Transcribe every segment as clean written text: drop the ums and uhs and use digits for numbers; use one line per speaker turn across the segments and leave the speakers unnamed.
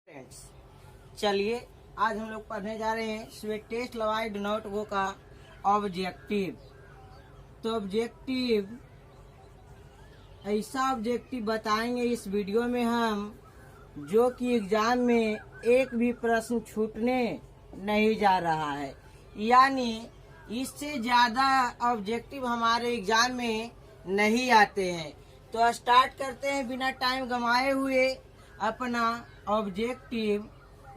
Friends, चलिए आज हम लोग पढ़ने जा रहे हैं sweetest love I do not go का ऑब्जेक्टिव। तो ऑब्जेक्टिव ऐसा ऑब्जेक्टिव बताएंगे इस वीडियो में हम, जो कि एग्जाम में एक भी प्रश्न छूटने नहीं जा रहा है, यानी इससे ज्यादा ऑब्जेक्टिव हमारे एग्जाम में नहीं आते हैं। तो स्टार्ट करते हैं बिना टाइम गंवाए हुए अपना ऑब्जेक्टिव।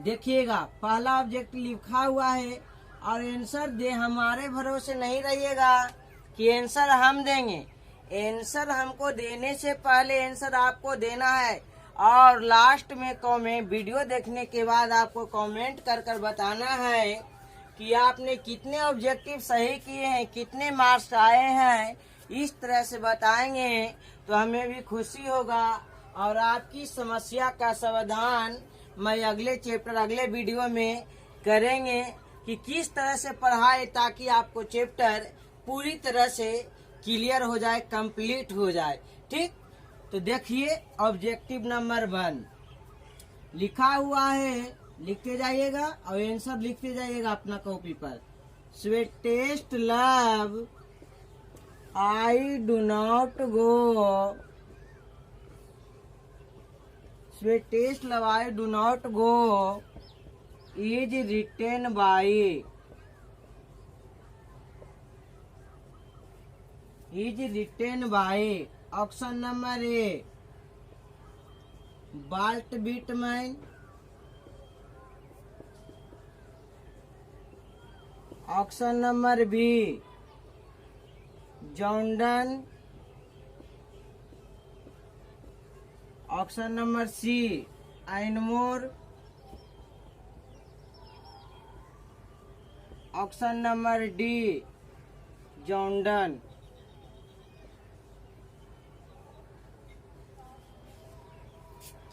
देखिएगा, पहला ऑब्जेक्टिव लिखा हुआ है और आंसर दे। हमारे भरोसे नहीं रहिएगा कि आंसर हम देंगे। आंसर हमको देने से पहले आंसर आपको देना है और लास्ट में कमेंट, वीडियो देखने के बाद आपको कमेंट कर कर बताना है कि आपने कितने ऑब्जेक्टिव सही किए हैं, कितने मार्क्स आए हैं। इस तरह से बताएंगे तो हमें भी खुशी होगा और आपकी समस्या का समाधान मैं अगले चैप्टर, अगले वीडियो में करेंगे कि किस तरह से पढ़ाए ताकि आपको चैप्टर पूरी तरह से क्लियर हो जाए, कंप्लीट हो जाए। ठीक, तो देखिए ऑब्जेक्टिव नंबर 1 लिखा हुआ है, लिखते जाइएगा और आंसर लिखते जाइएगा अपना कॉपी पर। Sweetest love I do not go, sweetest love I do not go is written by option number A Walt Whitman, option number B John Donne, option number C Enmore, option number D John Donne.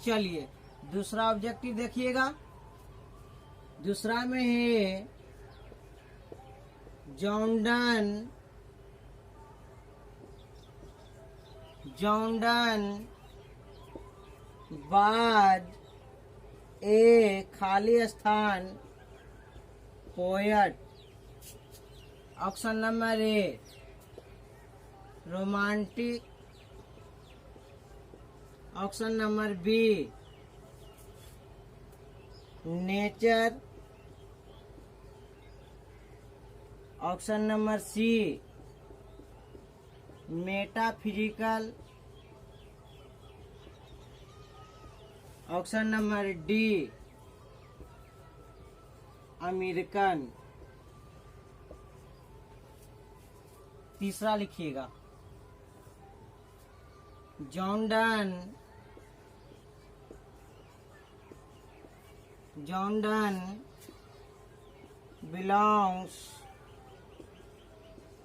चलिए दूसरा objective देखिएगा। दूसरा में है John Donne बाद ए खाली स्थान poet, option number A romantic, option number B nature, option number C metaphysical, option number D American. तीसरा लिखिएगा, John Donne belongs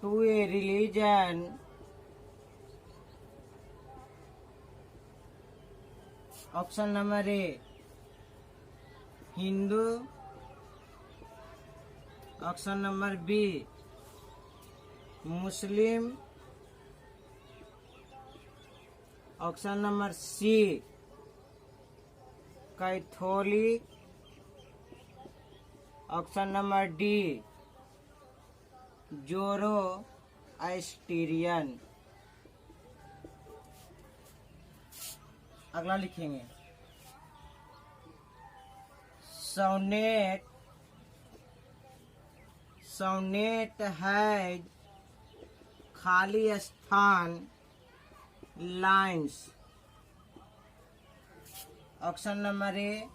to a religion, option number A Hindu, option number B Muslim, option number C Catholic, option number D Zoroastrian. अगला लिखेंगे sonnet है खाली स्थान lines, option number A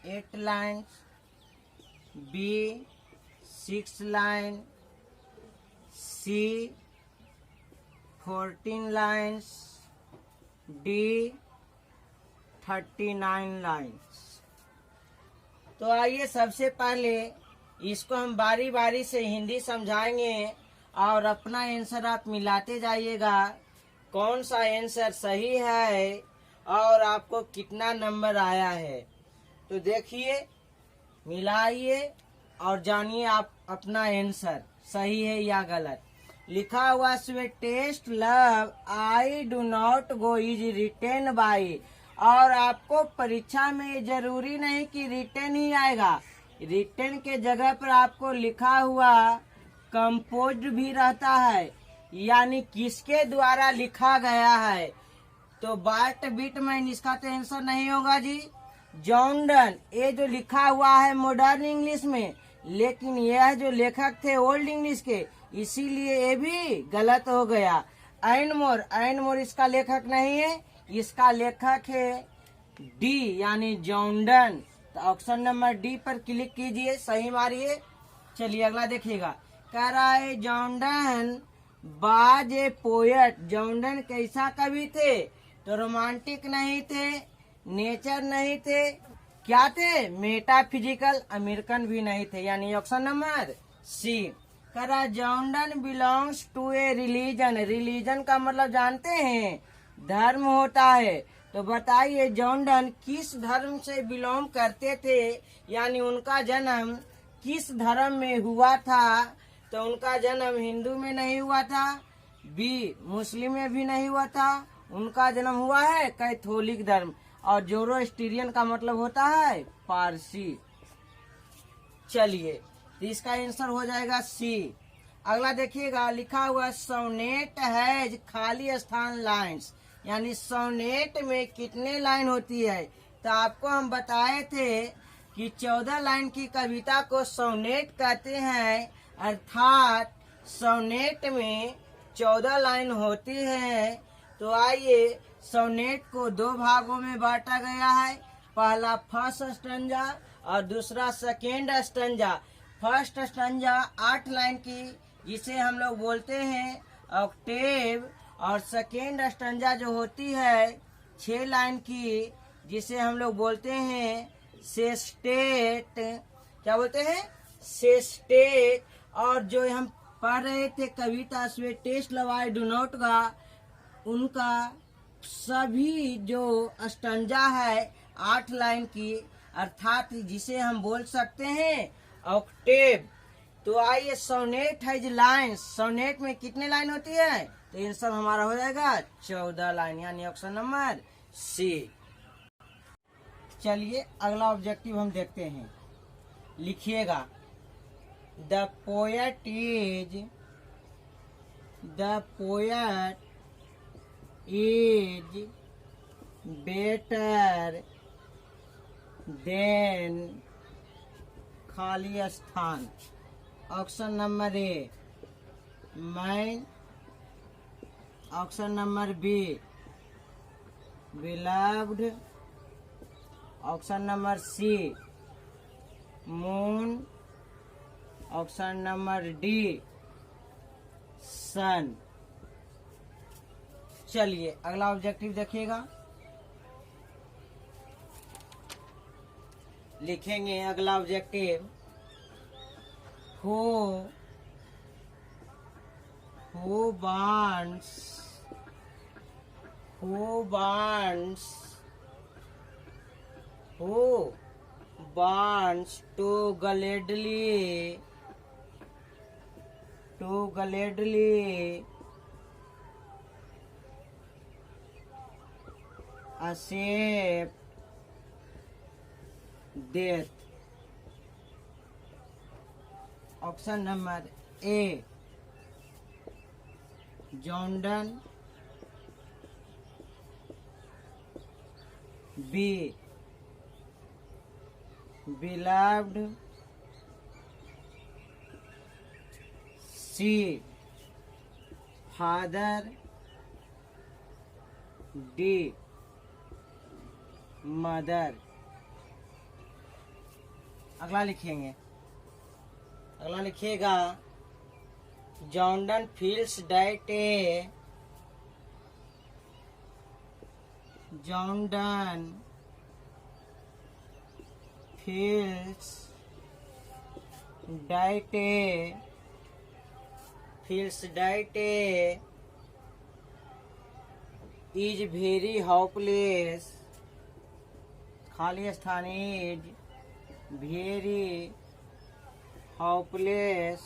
8 lines, B 6 line, C 14 lines, D 39 lines. तो आइए सबसे पहले इसको हम बारी बारी से हिंदी समझाएंगे और अपना आंसर आप मिलाते जाइएगा कौन सा आंसर सही है और आपको कितना नंबर आया है। तो देखिए, मिलाइए और जानिए आप अपना आंसर सही है या गलत। लिखा हुआ sweetest love I do not go is written by और आपको परीक्षा में जरूरी नहीं कि रिटन ही आएगा, रिटन के जगह पर आपको लिखा हुआ कंपोज्ड भी रहता है, यानी किसके द्वारा लिखा गया है। तो बाट बीट में इसका तो आंसर नहीं होगा जी। जॉन डन, ये जो लिखा हुआ है मॉडर्न इंग्लिश में, लेकिन यह जो लेखक थे ओल्ड इंग्लिश के, इसीलिए ये भी गलत हो गया। एनमोर, एनमोर इसका लेखक नहीं है, इसका लेखक है डी यानी जॉन डन। तो ऑप्शन नंबर डी पर क्लिक कीजिए, सही मारिए। चलिए अगला देखिएगा, कह रहा है जॉन डन बाज ए पोएट। जॉन डन कैसा कवि थे? तो रोमांटिक नहीं थे, नेचर नहीं थे, क्या थे? मेटाफिजिकल, अमेरिकन भी नहीं थे, यानी ऑप्शन नंबर सी। कह रहा John Donne belongs to a religion. Religion का मतलब जानते हैं, धर्म होता है। तो बताइए जॉन डन किस धर्म से बिलोंग करते थे, यानी उनका जन्म किस धर्म में हुआ था? तो उनका जन्म हिंदू में नहीं हुआ था, बी मुस्लिम में भी नहीं हुआ था, उनका जन्म हुआ है कैथोलिक धर्म। और जोरोस्ट्रियन का मतलब होता है पारसी। चलिए तो इसका आंसर हो जाएगा सी। अगला देखिएगा, लिखा हुआ सोनेट हैज खाली स्थान लाइन्स, यानी सोनेट में कितने लाइन होती है? तो आपको हम बताए थे कि 14 लाइन की कविता को सोनेट कहते हैं, अर्थात सोनेट में 14 लाइन होती है। तो आइए सोनेट को दो भागों में बांटा गया है, पहला फर्स्ट स्टंजा और दूसरा second stanza. First stanza 8 line की, जिसे हम लोग बोलते हैं ऑक्टेव, और सेकेंड स्टंजा जो होती है 6 लाइन की, जिसे हम लोग बोलते हैं सेस्टेट। क्या बोलते हैं? सेस्टेट। और जो हम पढ़ रहे थे कविता स्वे टेस्ट लवाई डू नॉट का, उनका सभी जो स्टंजा है 8 लाइन की, अर्थात जिसे हम बोल सकते हैं ऑक्टेव। तो आइए सोनेट है जो लाइन, सोनेट में कितने लाइन होती है? तो आंसर हमारा हो जाएगा 14 लाइन, यानी ऑप्शन नंबर सी। चलिए अगला ऑब्जेक्टिव हम देखते हैं, लिखिएगा the poet is better than खाली स्थान। Option number A man, option number B beloved, option number C moon, option number D sun. चलिए अगला ऑब्जेक्टिव देखिएगा, लिखेंगे अगला objective who wants to gladly accept death। Option number A John Donne, B beloved, C father, D mother. अगला लिखेंगे, अगला लिखिएगा John Donne feels that A, John Donne feels that A is very hopeless, खाली स्थान is very hopeless.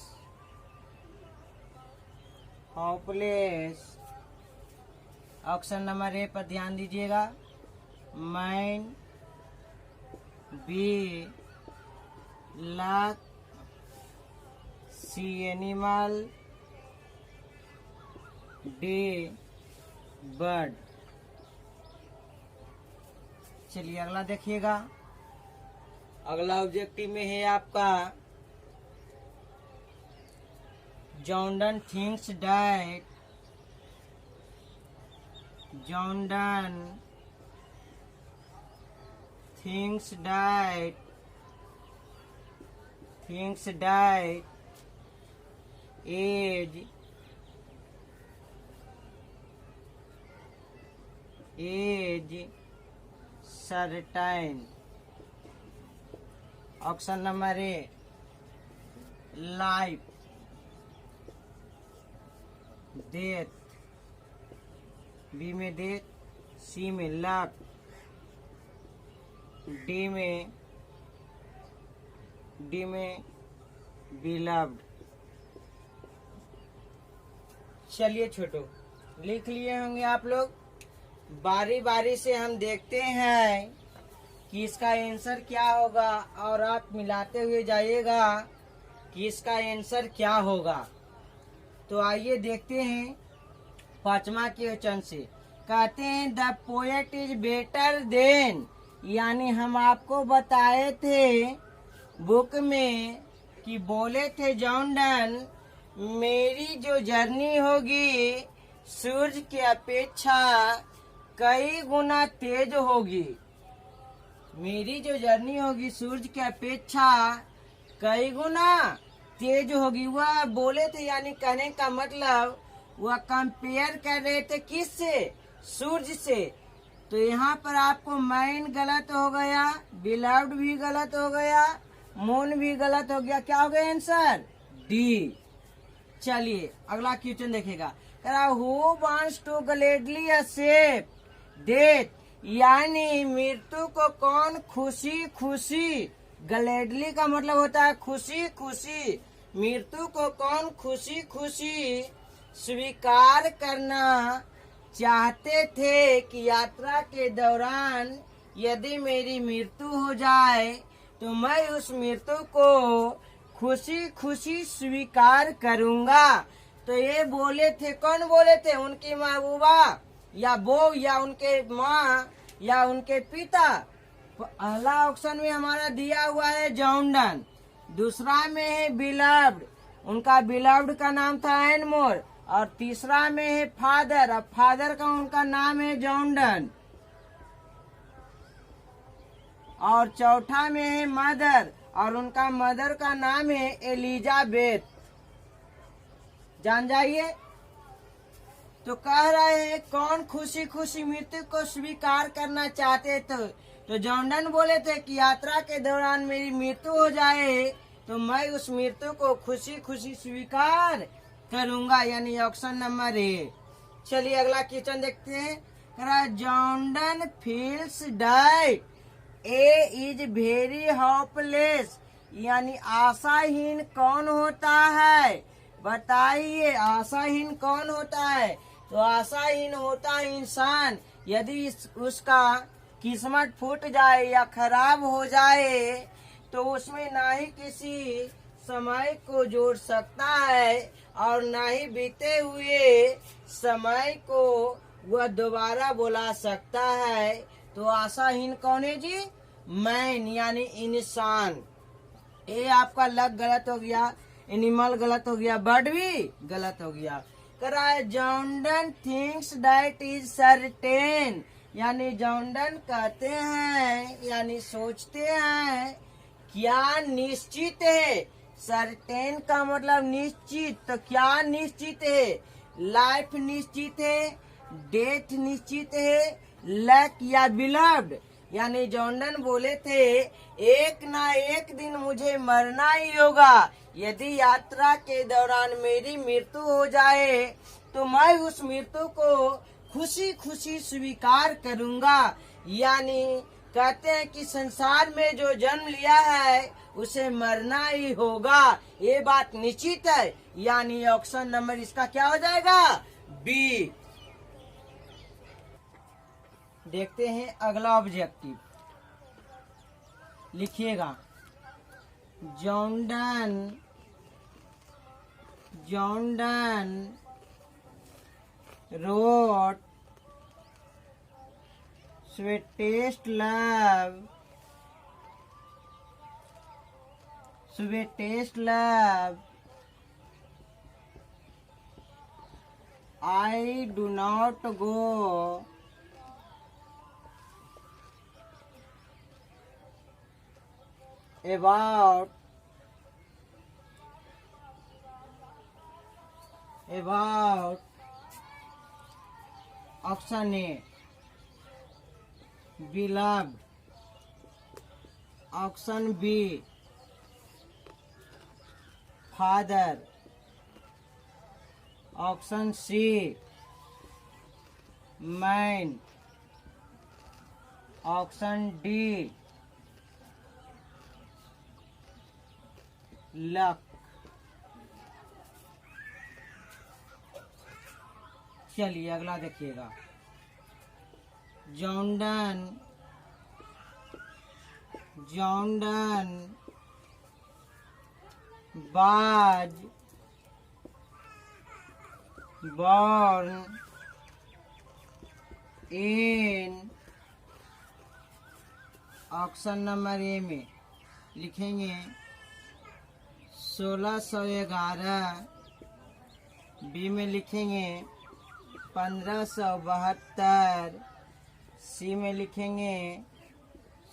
Option number A पर ध्यान दीजिएगा, man B luck C animal D bird. चलिए अगला देखिएगा। अगला ऑब्जेक्टिव में है आपका John thinks that thinks that age certain। Option number A life, death, B में डेथ, सी में लक, डी में बिलव्ड। चलिए छोटो लिख लिए होंगे आप लोग। बारी बारी से हम देखते हैं कि इसका आंसर क्या होगा और आप मिलाते हुए जाइएगा कि इसका आंसर क्या होगा। तो आइए देखते हैं पांचवा क्वेश्चन से। कहते हैं the poet is better then, यानी हम आपको बताए थे बुक में कि बोले थे जॉन डन मेरी जो जर्नी होगी सूरज की अपेक्षा कई गुना तेज होगी। मेरी जो जर्नी होगी सूरज की अपेक्षा कई गुना तेज होगी। वह बोले थे, यानी कहने का मतलब वह कंपेयर कर रहे थे किससे? सूरज से। तो यहाँ पर आपको मैन गलत हो गया, बिलव्ड भी गलत हो गया, मून भी गलत हो गया। क्या हो गया आंसर? डी। चलिए अगला क्वेश्चन देखेगा। Who wants to gladly accept death, यानी मृत्यु को कौन खुशी खुशी, ग्लैडली का मतलब होता है खुशी खुशी, मृत्यु को कौन खुशी खुशी स्वीकार करना चाहते थे कि यात्रा के दौरान यदि मेरी मृत्यु हो जाए तो मैं उस मृत्यु को खुशी खुशी स्वीकार करूंगा। तो ये बोले थे, कौन बोले थे? उनकी महबूबा या वो या उनके माँ या उनके पिता। पहला ऑप्शन में हमारा दिया हुआ है जॉन डन, दूसरा में है बिलव्ड, उनका बिलव्ड का नाम था एनमोर, और तीसरा में है फादर, अब फादर का उनका नाम है जॉन डन, और चौथा में है मदर, और उनका मदर का नाम है एलिजाबेथ। जान जाइए। तो कह रहे हैं कौन खुशी खुशी मृत्यु को स्वीकार करना चाहते थे? तो जॉन डन बोले थे कि यात्रा के दौरान मेरी मृत्यु हो जाए तो मैं उस मृत्यु को खुशी खुशी स्वीकार करूंगा, यानी ऑप्शन नंबर ए। चलिए अगला क्वेश्चन देखते हैं। John Donne feels that A is very hopeless, यानी आशाहीन कौन होता है? बताइए आशाहीन कौन होता है? तो आशाहीन होता है इंसान यदि उसका किस्मत फूट जाए या खराब हो जाए तो उसमें ना ही किसी समय को जोड़ सकता है और ना ही बीते हुए समय को वह दोबारा बुला सकता है। तो आशाहीन कौन है जी? मैन, यानी इंसान। ये आपका लक गलत हो गया, एनिमल गलत हो गया, बर्ड भी गलत हो गया। John Donne thinks that is certain, यानी जॉन डन कहते हैं यानी सोचते हैं क्या निश्चित है। सर्टेन का मतलब निश्चित, तो क्या निश्चित है? लाइफ निश्चित है, डेथ निश्चित है, लक या बिलव्ड। यानी जॉन डन बोले थे एक ना एक दिन मुझे मरना ही होगा, यदि यात्रा के दौरान मेरी मृत्यु हो जाए तो मैं उस मृत्यु को खुशी खुशी स्वीकार करूंगा। यानी कहते हैं कि संसार में जो जन्म लिया है उसे मरना ही होगा, ये बात निश्चित है। यानी ऑप्शन नंबर इसका क्या हो जाएगा? बी। देखते हैं अगला ऑब्जेक्टिव। लिखिएगा Jordan wrote sweetest love I do not go about option A beloved, option B father, option C man, option D luck। चलिए अगला देखिएगा। Jordan was born in option number ए में लिखेंगे 1611, बी में लिखेंगे 1572, सी में लिखेंगे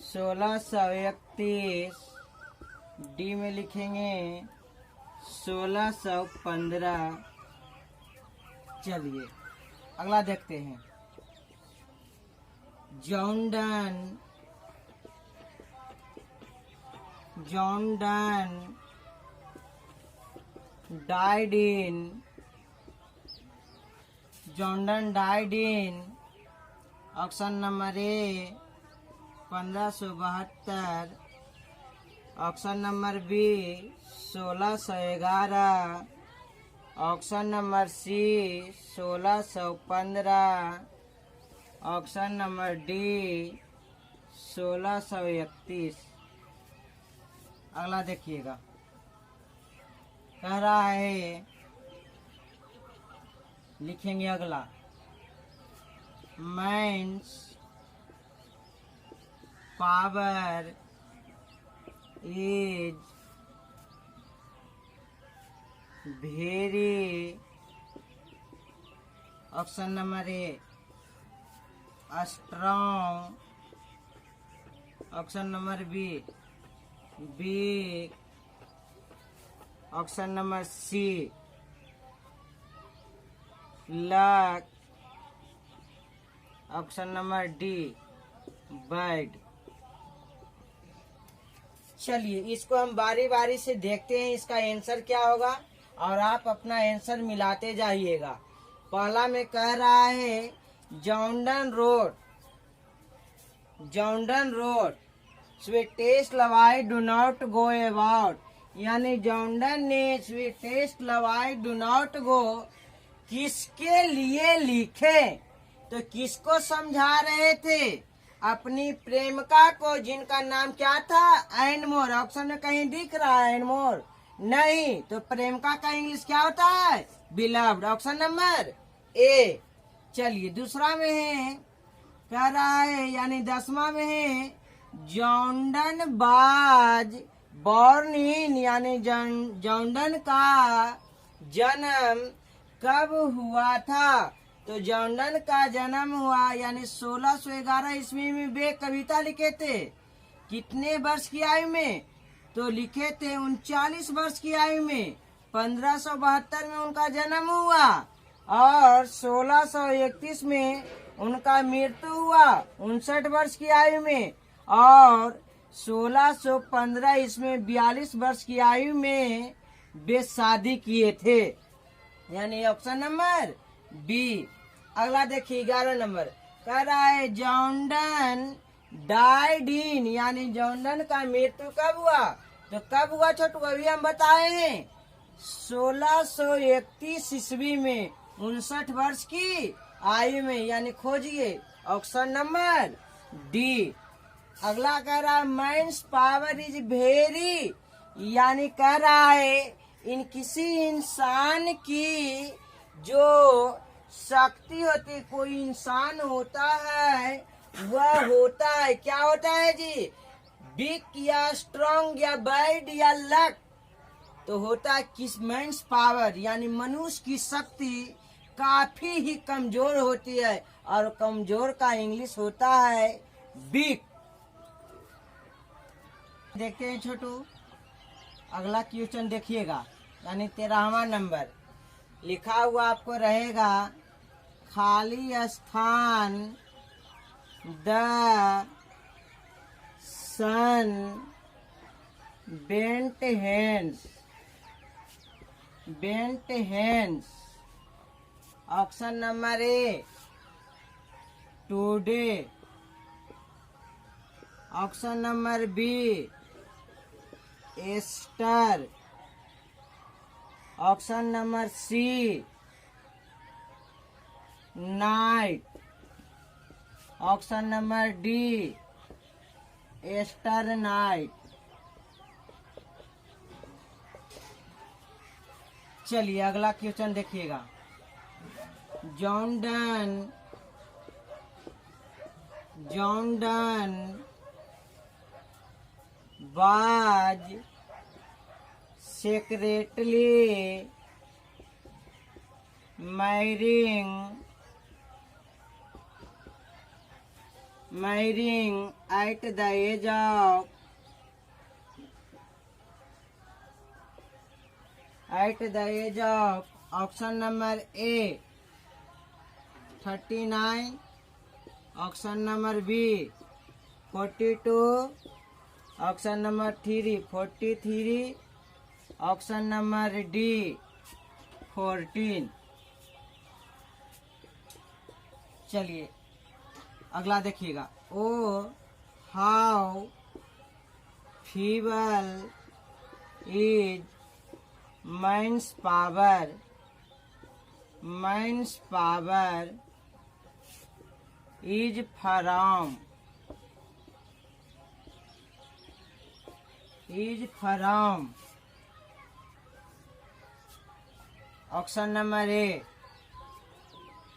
1631, डी में लिखेंगे 1615। चलिए अगला देखते हैं। Jordan died in option number A 1572, option number B 1611, option number C 1615, option number D 1631। अगला देखिएगा, कह रहा है, लिखेंगे अगला man's power is very, option number A strong, option number B big, option number C luck, option number D bad. चलिए इसको हम बारी बारी से देखते हैं इसका आंसर क्या होगा और आप अपना आंसर मिलाते जाइएगा। पहला में कह रहा है Jordan road sweetest love I do not go about, यानी जॉर्डन ने sweetest love I do not गो किसके लिए लिखे, तो किसको समझा रहे थे, अपनी प्रेमिका को, जिनका नाम क्या था एनमोर। ऑप्शन में कहीं दिख रहा है एनमोर? नहीं, तो प्रेमिका का इंग्लिश क्या होता है? बिलव्ड, ऑप्शन नंबर ए। चलिए दूसरा में है, कह रहा है यानी 10वां में है जॉर्डन वाज बॉर्न इन, यानी जॉर्डन का जन्म कब हुआ था, तो जॉर्डन का जन्म हुआ यानी 1611 ईस्वी में। वे कविता लिखे थे कितने वर्ष की आयु में, तो लिखे थे 39 वर्ष की आयु में। 1572 में उनका जन्म हुआ और 1631 में उनका मृत्यु हुआ 59 वर्ष की आयु में, और 1615 इसमें 42 वर्ष की आयु में वे शादी किए थे, यानी ऑप्शन नंबर बी। अगला देखिए 11 नंबर, कह रहा है जॉर्डन डाइड इन, यानी जॉर्डन का मृत्यु कब हुआ, तो कब हुआ छोटू, अभी हम बताए हैं 1631 ईस्वी में 59 वर्ष की आयु में, यानी खोजिए ऑप्शन नंबर डी। अगला कह रहा है मैन्स पावर इज वेरी, यानी कह रहा है इन किसी इंसान की जो शक्ति होती, कोई इंसान होता है वह होता है, क्या होता है जी, बिग या स्ट्रॉन्ग या बैड या लक, तो होता है किस मैन्स पावर, यानी मनुष्य की शक्ति काफी ही कमजोर होती है और कमजोर का इंग्लिश होता है वीक। देखते हैं छोटू, अगला क्वेश्चन देखिएगा, यानी 13वां नंबर लिखा हुआ आपको रहेगा खाली स्थान the sun bent hands, bent hands. Option number A today, option number B Easter, option number C night, option number D Easter night. चलिए अगला क्वेश्चन देखिएगा। John Donne was secretly marrying at the age of option number A 39, option number B 42, option number 3 43, option number D 14। चलिए अगला देखिएगा। O how feeble is man's power, man's power is from, is from option number A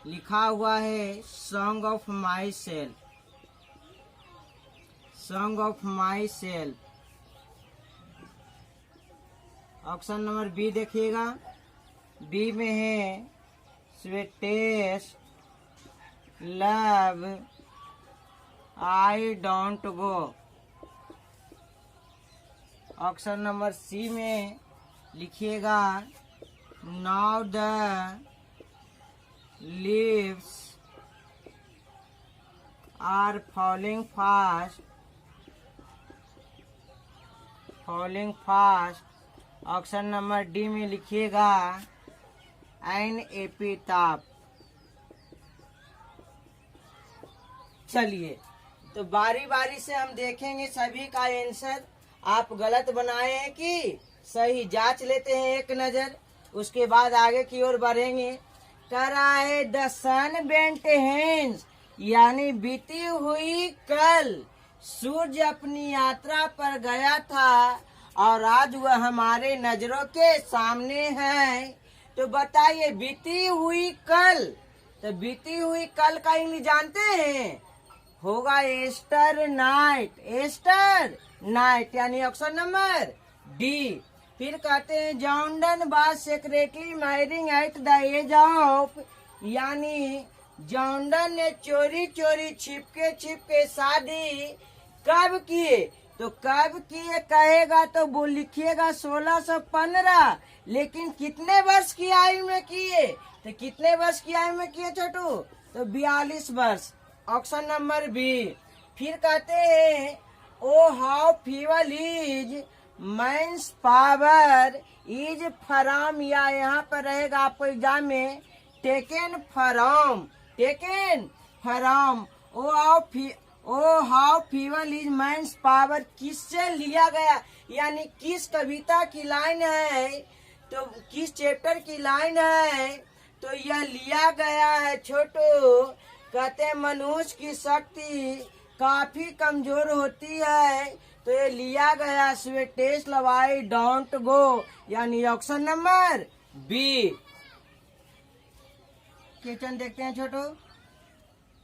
लिखा हुआ है song of myself, song of myself. Option number B देखिएगा, B में है sweetest love I don't go. Option number C में लिखिएगा now the leaves are falling fast, falling fast. Option number D में लिखिएगा N epitaph. चलिए तो बारी बारी से हम देखेंगे सभी का आंसर आप गलत बनाए हैं कि सही, जांच लेते हैं एक नजर, उसके बाद आगे की ओर बढ़ेंगे। कह रहा है द सन बेंट हैंड्स, यानी बीती हुई कल सूर्य अपनी यात्रा पर गया था और आज वह हमारे नजरों के सामने है। तो बताइए बीती हुई कल, तो बीती हुई कल का इंग्लिश जानते हैं, होगा एस्टर नाइट, एस्टर नाइट, यानी ऑप्शन नंबर डी। फिर कहते हैं John Donne was secretly marrying at the age of, यानी जॉन डन ने चोरी चोरी छिपके शादी कब किए, तो कब किए कहेगा तो वो लिखिएगा 1615, लेकिन कितने वर्ष की आयु में किए, तो कितने वर्ष की आयु में किए छोटू, तो 42 वर्ष, ऑप्शन नंबर बी। फिर कहते हैं O how feeble is man's power is from, या यहाँ पर रहेगा आपको एग्जाम में taken from, taken from. O how feeble is man's power किससे लिया गया, यानी किस कविता की लाइन है, तो किस चैप्टर की लाइन है, तो यह लिया गया है छोटू कहते हैं मनुष्य की शक्ति काफी कमजोर होती है, तो ये लिया गया स्वेटेस्ट लवाई डोंट गो, यानी ऑप्शन नंबर बी। क्वेश्चन देखते हैं छोटो,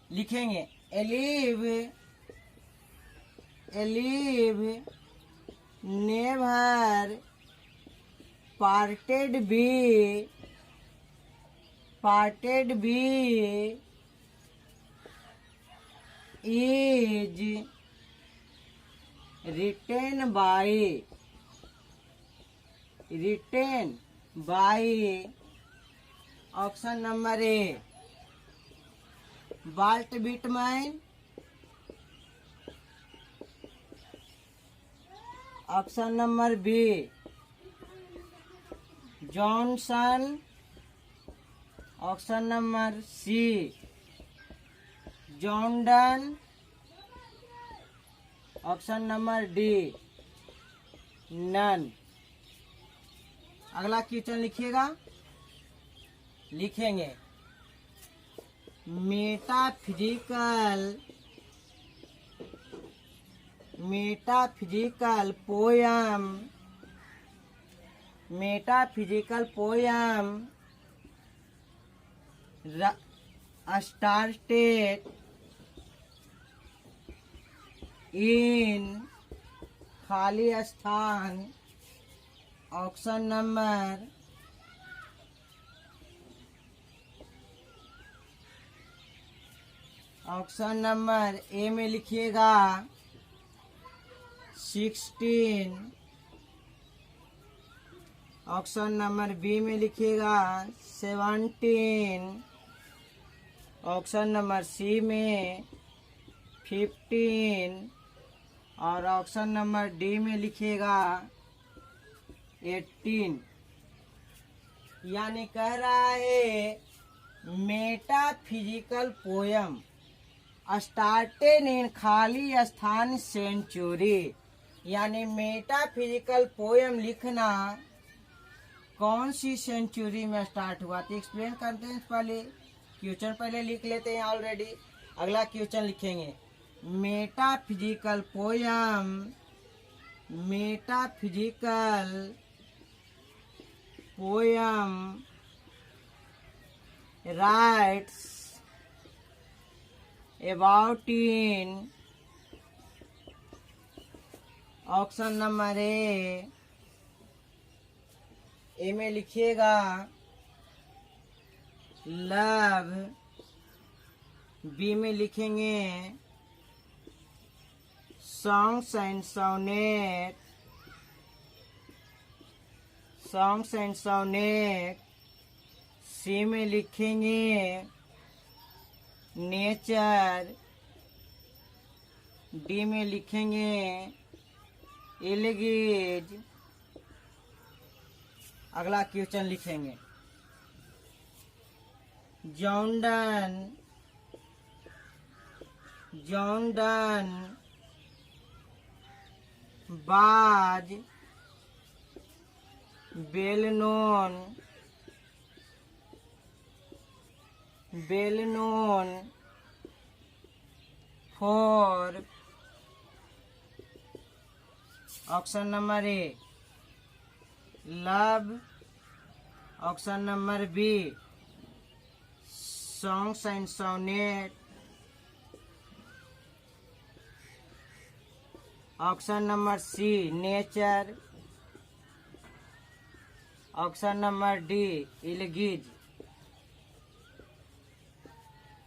लिखेंगे alive never parted bee is written by option number A Walt Whitman, option number B Johnson, option number C Jordan, option number D none. अगला क्वेश्चन लिखिएगा, लिखेंगे metaphysical poem started in खाली स्थान, option number ए में लिखिएगा 16, option number B में लिखिएगा 17, option number C में 15 और ऑप्शन नंबर डी में लिखिएगा 18। यानी कह रहा है मेटाफिजिकल पोयम स्टार्टेड इन खाली स्थान सेंचुरी, यानी मेटाफिजिकल पोयम लिखना कौन सी सेंचुरी में स्टार्ट हुआ, तो एक्सप्लेन करते हैं। पहले क्वेश्चन पहले लिख लेते हैं ऑलरेडी। अगला क्वेश्चन लिखेंगे metaphysical poem writes about in, option number ए में लिखिएगा लव, बी में लिखेंगे सॉन्ग्स एंड सोनेट, सी में लिखेंगे नेचर, डी में लिखेंगे एलिगेज। अगला क्वेश्चन लिखेंगे John was well known for, option number A love, option number B songs and sonnet, option number C nature, option number D elegies.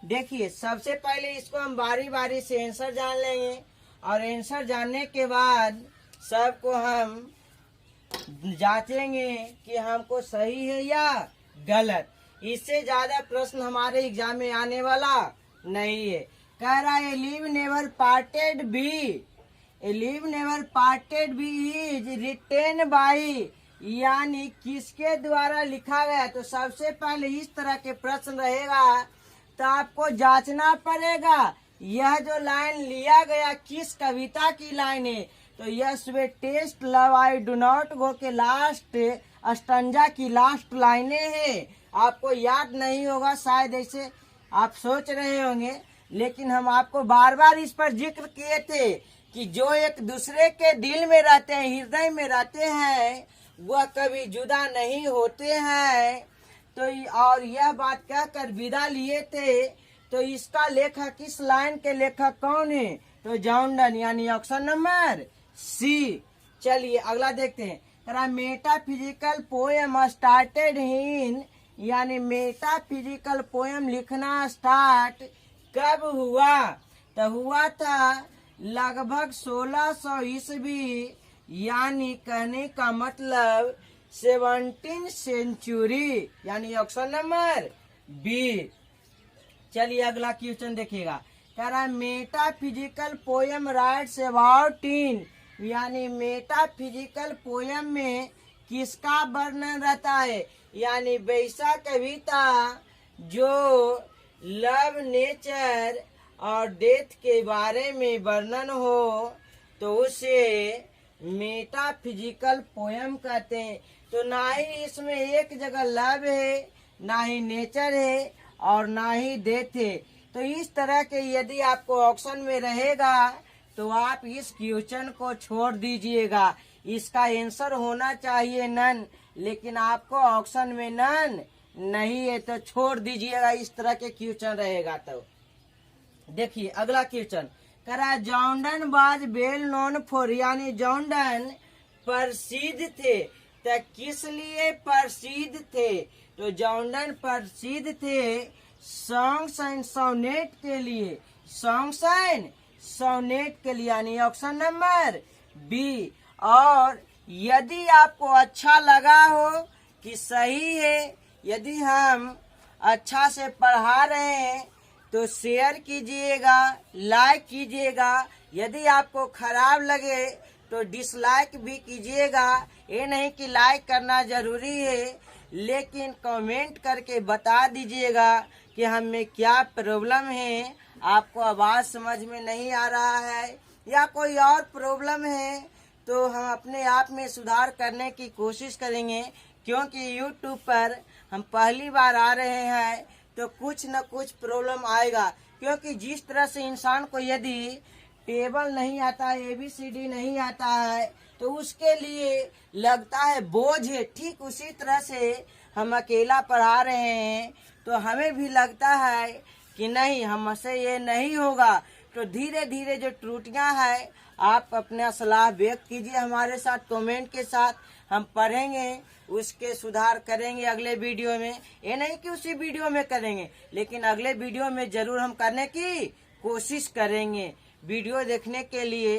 देखिए सबसे पहले इसको हम बारी बारी से आंसर जान लेंगे और आंसर जानने के बाद सबको हम जांचेंगे कि हमको सही है या गलत। इससे ज्यादा प्रश्न हमारे एग्जाम में आने वाला नहीं है। कह रहा है live never parted B is written by, यानी किसके द्वारा लिखा गया। तो सबसे पहले इस तरह के प्रश्न रहेगा तो आपको जांचना पड़ेगा यह जो लाइन लिया गया किस कविता की लाइन है। तो यह sweetest love I do not go के लास्ट स्टंजा की लास्ट लाइनें हैं। आपको याद नहीं होगा शायद, ऐसे आप सोच रहे होंगे, लेकिन हम आपको बार बार इस पर जिक्र किए थे कि जो एक दूसरे के दिल में रहते हैं, हृदय में रहते हैं, वह कभी जुदा नहीं होते हैं। तो और यह बात कहकर विदा लिए थे। तो इसका लेखक, इस लाइन के लेखक कौन है? तो जॉन डन, यानी ऑप्शन नंबर सी। चलिए अगला देखते हैं। मेटाफिजिकल पोएम स्टार्टेड इन, यानी मेटाफिजिकल पोएम लिखना स्टार्ट कब हुआ? तो हुआ था लगभग 1600 ईस्वी, यानी कहने का मतलब 17th सेंचुरी, यानी ऑप्शन नंबर बी। चलिए अगला क्वेश्चन देखिएगा। कह रहा है metaphysical poem writes about in, यानी मेटाफिजिकल पोएम में किसका वर्णन रहता है? यानी वैसा कविता जो लव, नेचर और डेथ के बारे में वर्णन हो, तो उसे मेटाफिजिकल पोएम कहते हैं। तो ना ही इसमें एक जगह लव है, ना ही नेचर है, और ना ही डेथ है। तो इस तरह के यदि आपको ऑप्शन में रहेगा तो आप इस क्वेश्चन को छोड़ दीजिएगा। इसका आंसर होना चाहिए नन, लेकिन आपको ऑप्शन में नन नहीं है तो छोड़ दीजिएगा। इस तरह के क्वेश्चन रहेगा। तो देखिए अगला क्वेश्चन कह रहा है John Donne was well known for, यानी जॉन डन प्रसिद्ध थे। तो किस लिए प्रसिद्ध थे? तो जॉन डन प्रसिद्ध थे सॉन्ग्स एंड सोनेट के लिए, सॉन्ग्स एंड सोनेट के लिए, यानी ऑप्शन नंबर बी। और यदि आपको अच्छा लगा हो कि सही है, यदि हम अच्छा से पढ़ा रहे हैं तो शेयर कीजिएगा, लाइक कीजिएगा। यदि आपको खराब लगे तो डिसलाइक भी कीजिएगा। ये नहीं कि लाइक करना जरूरी है, लेकिन कमेंट करके बता दीजिएगा कि हमें क्या प्रॉब्लम है, आपको आवाज समझ में नहीं आ रहा है या कोई और प्रॉब्लम है, तो हम अपने आप में सुधार करने की कोशिश करेंगे। क्योंकि YouTube पर हम पहली बार आ रहे हैं तो कुछ न कुछ प्रॉब्लम आएगा। क्योंकि जिस तरह से इंसान को यदि टेबल नहीं आता है, ABCD नहीं आता है, तो उसके लिए लगता है बोझ है। ठीक उसी तरह से हम अकेला पढ़ा रहे हैं तो हमें भी लगता है कि नहीं, हमसे ये नहीं होगा। तो धीरे धीरे जो त्रुटियां हैं आप अपना सलाह व्यक्त कीजिए हमारे साथ कमेंट के साथ, हम पढ़ेंगे, उसके सुधार करेंगे अगले वीडियो में। ये नहीं कि उसी वीडियो में करेंगे, लेकिन अगले वीडियो में जरूर हम करने की कोशिश करेंगे। वीडियो देखने के लिए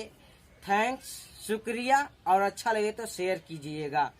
थैंक्स, शुक्रिया, और अच्छा लगे तो शेयर कीजिएगा।